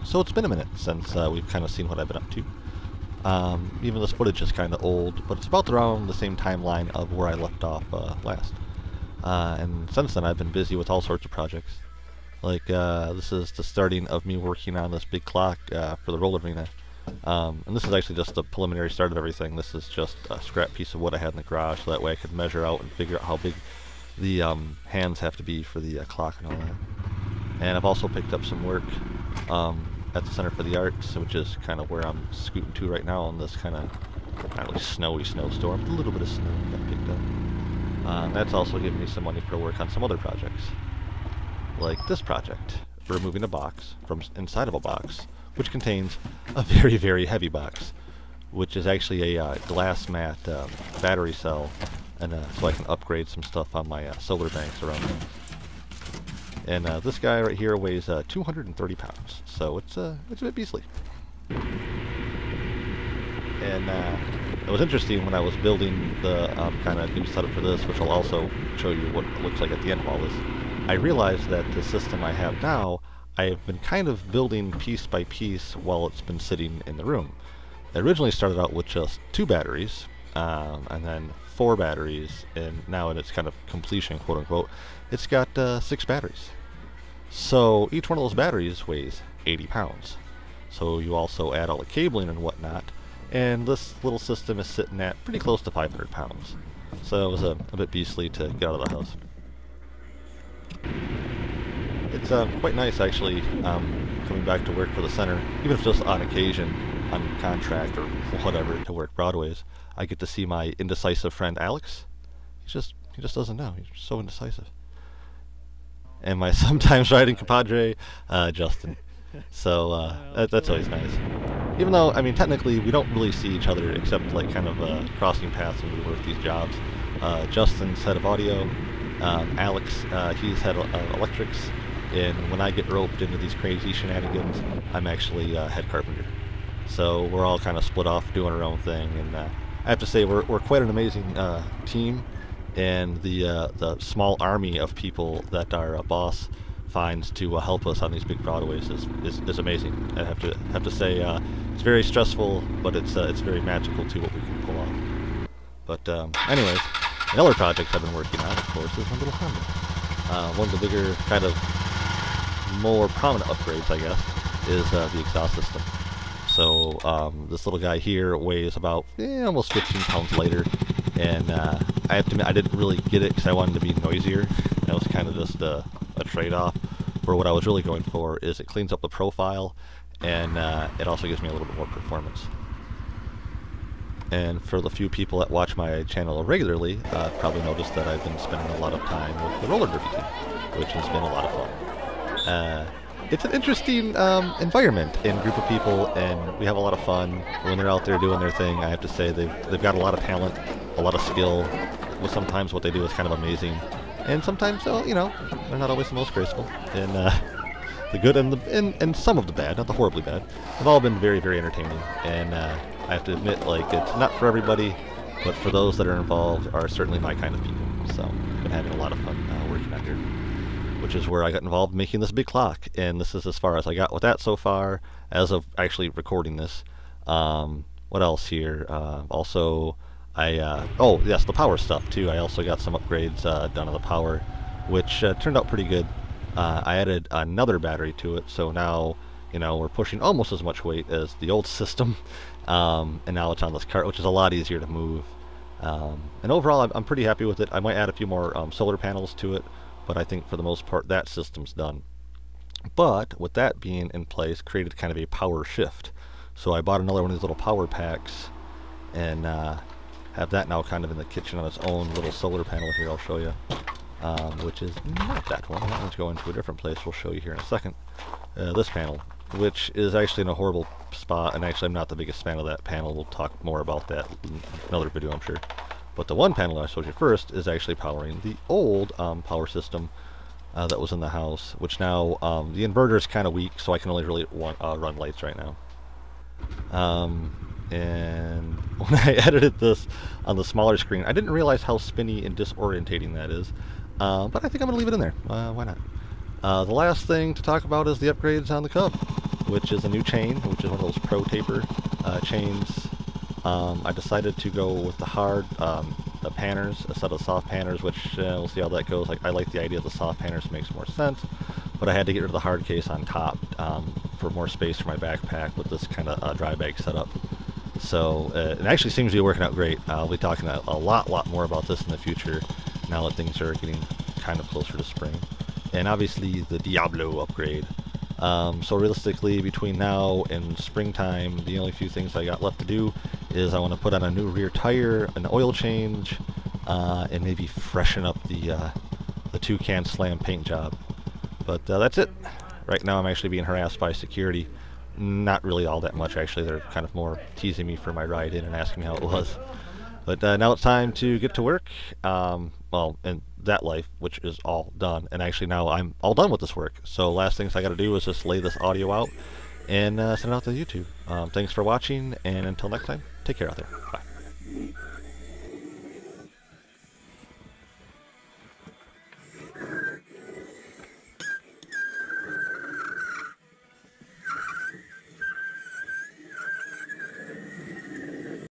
So it's been a minute since we've kind of seen what I've been up to. Even this footage is kind of old, but it's about around the same timeline of where I left off last. And since then I've been busy with all sorts of projects. Like, this is the starting of me working on this big clock for the roller arena. And this is actually just the preliminary start of everything. This is just a scrap piece of wood I had in the garage, so that way I could measure out and figure out how big the hands have to be for the clock and all that. And I've also picked up some work at the Center for the Arts, which is kind of where I'm scooting to right now in this kind of not really snowy snowstorm. A little bit of snow got picked up. That's also given me some money for work on some other projects. Like this project, removing a box from inside of a box, which contains a very, very heavy box, which is actually a glass mat battery cell, and so I can upgrade some stuff on my solar banks around things. And this guy right here weighs 230 pounds, so it's a bit beastly. And it was interesting when I was building the kind of new setup for this, which I'll also show you what it looks like at the end of all this. I realized that the system I have now, I've been kind of building piece by piece while it's been sitting in the room. I originally started out with just 2 batteries, and then 4 batteries, and now in its kind of completion, quote unquote, it's got 6 batteries. So each one of those batteries weighs 80 pounds. So you also add all the cabling and whatnot, and this little system is sitting at pretty close to 500 pounds. So it was a bit beastly to get out of the house. It's quite nice actually, coming back to work for the center, even if just on occasion, on contract or whatever, to work Broadways. I get to see my indecisive friend Alex. He just doesn't know. He's so indecisive. And my sometimes riding compadre, Justin. So that's always nice. Even though, I mean, technically we don't really see each other except like kind of crossing paths when we work these jobs. Justin's head of audio. Alex, he's head of electrics. And when I get roped into these crazy shenanigans, I'm actually head carpenter. So we're all kind of split off doing our own thing. And I have to say we're quite an amazing team. And the small army of people that our boss finds to help us on these big Broadways is amazing. I have to say it's very stressful, but it's very magical too what we can pull off. But anyways, another project I've been working on, of course, is my little Honda. One of the bigger, kind of more prominent upgrades, I guess, is the exhaust system. So this little guy here weighs about almost 15 pounds lighter, and I have to admit I didn't really get it because I wanted to be noisier. That was kind of just a trade-off. For what I was really going for is it cleans up the profile, and it also gives me a little bit more performance. And for the few people that watch my channel regularly, probably noticed that I've been spending a lot of time with the roller derby team, which has been a lot of fun. It's an interesting environment and group of people, and we have a lot of fun when they're out there doing their thing. I have to say they've got a lot of talent, a lot of skill. Well, sometimes what they do is kind of amazing, and sometimes they're not always the most graceful. And the good and some of the bad, not the horribly bad, have all been very, very entertaining. And I have to admit, like, it's not for everybody, but for those that are involved are certainly my kind of people. So I've been having a lot of fun working out here, which is where I got involved making this big clock. And this is as far as I got with that so far, as of actually recording this. What else here? Also, oh yes, the power stuff too. I also got some upgrades done on the power, which turned out pretty good. I added another battery to it, so now we're pushing almost as much weight as the old system, and now it's on this cart, which is a lot easier to move. And overall, I'm pretty happy with it. I might add a few more solar panels to it, but I think for the most part that system's done. But with that being in place, created kind of a power shift. So I bought another one of these little power packs, and have that now kind of in the kitchen on its own little solar panel here. I'll show you, which is not that one. That one's going to a different place. We'll show you here in a second. This panel, which is actually in a horrible spot, and actually I'm not the biggest fan of that panel. We'll talk more about that in another video, I'm sure. But the one panel I showed you first is actually powering the old power system that was in the house, which now the inverter is kind of weak, so I can only really run lights right now. And when I edited this on the smaller screen, I didn't realize how spinny and disorientating that is. But I think I'm going to leave it in there. Why not? The last thing to talk about is the upgrades on the Cub, which is a new chain, which is one of those Pro Taper chains. I decided to go with the hard the panners instead of soft panners, which we'll see how that goes. I like the idea of the soft panners, makes more sense, but I had to get rid of the hard case on top for more space for my backpack with this kind of dry bag setup. So it actually seems to be working out great. I'll be talking a lot more about this in the future now that things are getting kind of closer to spring. And obviously the Diablo upgrade. So realistically, between now and springtime, the only few things I got left to do is I want to put on a new rear tire, an oil change, and maybe freshen up the Toucan Slam paint job. But that's it. Right now I'm actually being harassed by security. Not really all that much, actually. They're kind of more teasing me for my ride in and asking me how it was. But now it's time to get to work. Well, in that life, which is all done. And actually now I'm all done with this work. So last things I got to do is just lay this audio out and send it out to YouTube. Thanks for watching, and until next time, take care out there. Bye.